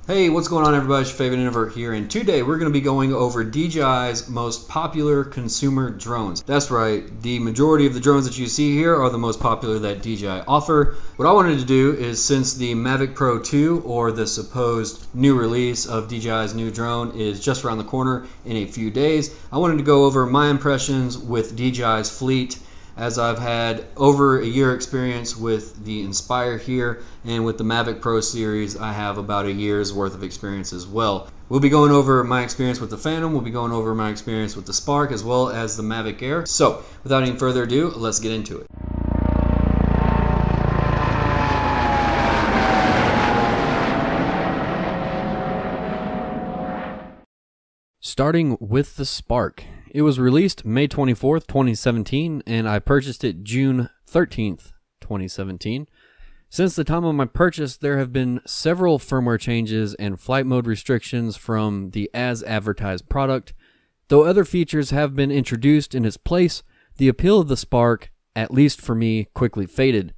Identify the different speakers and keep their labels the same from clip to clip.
Speaker 1: Hey, what's going on everybody? It's your favorite introvert here, and today we're going to be going over DJI's most popular consumer drones. That's right, the majority of the drones that you see here are the most popular that DJI offer. What I wanted to do is, since the Mavic Pro 2, or the supposed new release of DJI's new drone, is just around the corner in a few days, I wanted to go over my impressions with DJI's fleet, as I've had over a year experience with the Inspire here, and with the Mavic Pro series I have about a year's worth of experience as well. We'll be going over my experience with the Phantom, we'll be going over my experience with the Spark, as well as the Mavic Air. So without any further ado, let's get into it. Starting with the Spark. It was released May 24th, 2017, and I purchased it June 13th, 2017. Since the time of my purchase, there have been several firmware changes and flight mode restrictions from the as advertised product. Though other features have been introduced in its place, the appeal of the Spark, at least for me, quickly faded.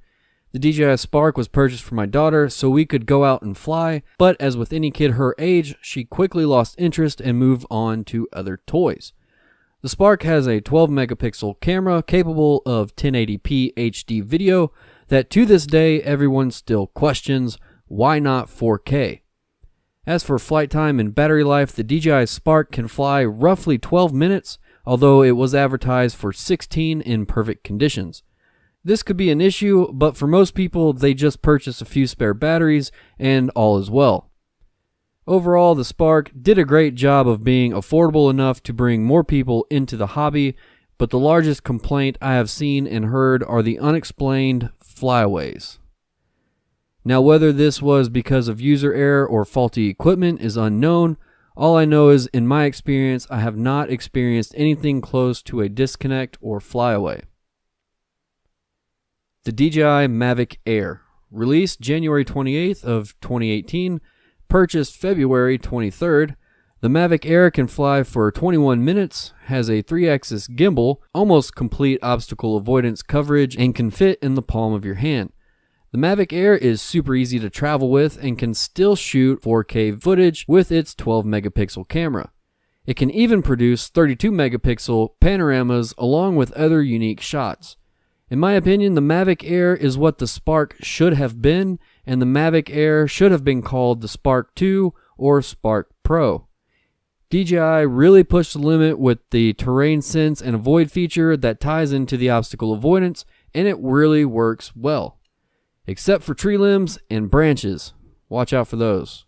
Speaker 1: The DJI Spark was purchased for my daughter so we could go out and fly, but as with any kid her age, she quickly lost interest and moved on to other toys. The Spark has a 12 megapixel camera capable of 1080p HD video that to this day everyone still questions, why not 4K? As for flight time and battery life, the DJI Spark can fly roughly 12 minutes, although it was advertised for 16 in perfect conditions. This could be an issue, but for most people they just purchase a few spare batteries and all is well. Overall, the Spark did a great job of being affordable enough to bring more people into the hobby, but the largest complaint I have seen and heard are the unexplained flyaways. Now, whether this was because of user error or faulty equipment is unknown. All I know is, in my experience, I have not experienced anything close to a disconnect or flyaway. The DJI Mavic Air, released January 28th of 2018, purchased February 23rd, the Mavic Air can fly for 21 minutes, has a 3-axis gimbal, almost complete obstacle avoidance coverage, and can fit in the palm of your hand. The Mavic Air is super easy to travel with and can still shoot 4K footage with its 12 megapixel camera. It can even produce 32 megapixel panoramas along with other unique shots. In my opinion, the Mavic Air is what the Spark should have been, and the Mavic Air should have been called the Spark 2 or Spark Pro. DJI really pushed the limit with the terrain sense and avoid feature that ties into the obstacle avoidance, and it really works well. Except for tree limbs and branches. Watch out for those.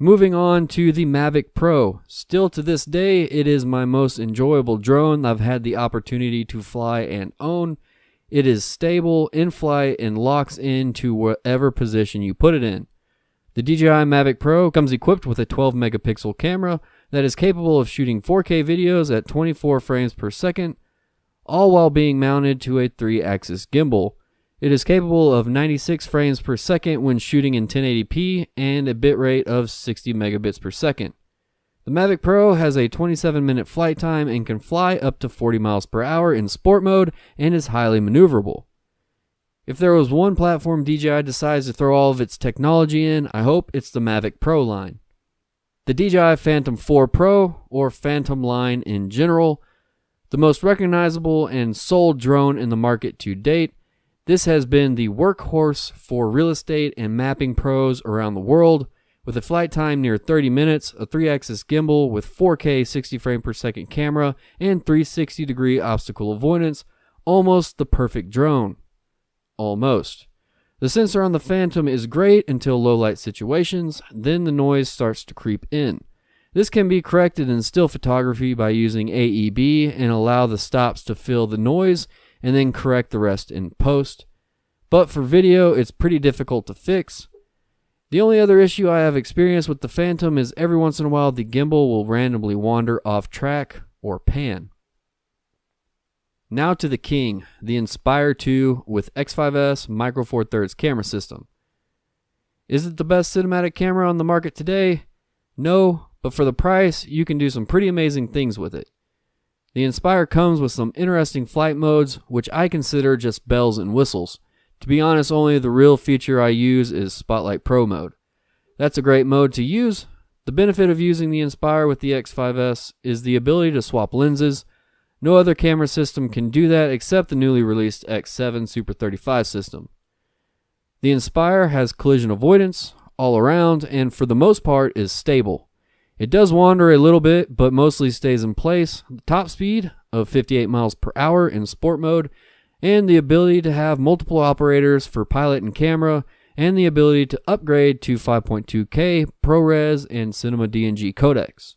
Speaker 1: Moving on to the Mavic Pro. Still to this day, it is my most enjoyable drone I've had the opportunity to fly and own. It is stable in flight and locks into whatever position you put it in. The DJI Mavic Pro comes equipped with a 12 megapixel camera that is capable of shooting 4K videos at 24 frames per second, all while being mounted to a 3-axis gimbal. It is capable of 96 frames per second when shooting in 1080p and a bitrate of 60 megabits per second. The Mavic Pro has a 27-minute flight time and can fly up to 40 miles per hour in sport mode and is highly maneuverable. If there was one platform DJI decides to throw all of its technology in, I hope it's the Mavic Pro line. The DJI Phantom 4 Pro, or Phantom line in general, the most recognizable and sold drone in the market to date. This has been the workhorse for real estate and mapping pros around the world, with a flight time near 30 minutes, a 3-axis gimbal with 4K 60 frame per second camera, and 360-degree obstacle avoidance. Almost the perfect drone. Almost. The sensor on the Phantom is great until low-light situations, then the noise starts to creep in. This can be corrected in still photography by using AEB and allow the stops to fill the noise, and then correct the rest in post. But for video, it's pretty difficult to fix. The only other issue I have experienced with the Phantom is every once in a while the gimbal will randomly wander off track or pan. Now to the king, the Inspire 2 with X5S Micro Four Thirds camera system. Is it the best cinematic camera on the market today? No, but for the price, you can do some pretty amazing things with it. The Inspire comes with some interesting flight modes, which I consider just bells and whistles. To be honest, only the real feature I use is Spotlight Pro mode. That's a great mode to use. The benefit of using the Inspire with the X5S is the ability to swap lenses. No other camera system can do that except the newly released X7 Super 35 system. The Inspire has collision avoidance all around and for the most part is stable. It does wander a little bit, but mostly stays in place. The top speed of 58 miles per hour in sport mode, and the ability to have multiple operators for pilot and camera, and the ability to upgrade to 5.2K ProRes and Cinema DNG codecs.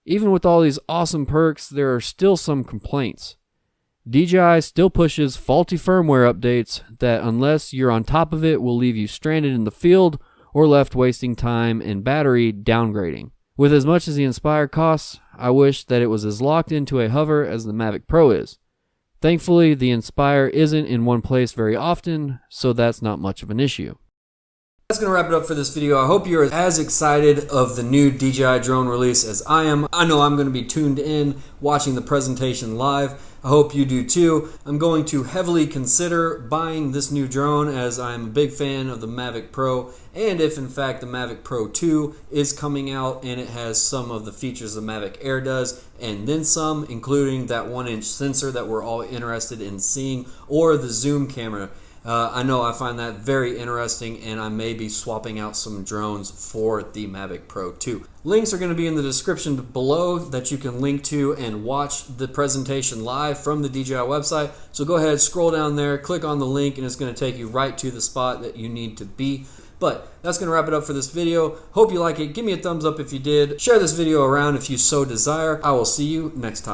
Speaker 1: Even with all these awesome perks, there are still some complaints. DJI still pushes faulty firmware updates that, unless you're on top of it, will leave you stranded in the field or left wasting time and battery downgrading. With as much as the Inspire costs, I wish that it was as locked into a hover as the Mavic Pro is. Thankfully, the Inspire isn't in one place very often, so that's not much of an issue. That's going to wrap it up for this video. I hope you're as excited of the new DJI drone release as I am. I know I'm going to be tuned in watching the presentation live. I hope you do too. I'm going to heavily consider buying this new drone as I'm a big fan of the Mavic Pro, and if in fact the Mavic Pro 2 is coming out and it has some of the features the Mavic Air does and then some, including that 1-inch sensor that we're all interested in seeing, or the zoom camera. I know I find that very interesting, and I may be swapping out some drones for the Mavic Pro 2. Links are going to be in the description below that you can link to and watch the presentation live from the DJI website. So go ahead, scroll down there, click on the link, and it's going to take you right to the spot that you need to be. But that's going to wrap it up for this video. Hope you like it. Give me a thumbs up if you did. Share this video around if you so desire. I will see you next time.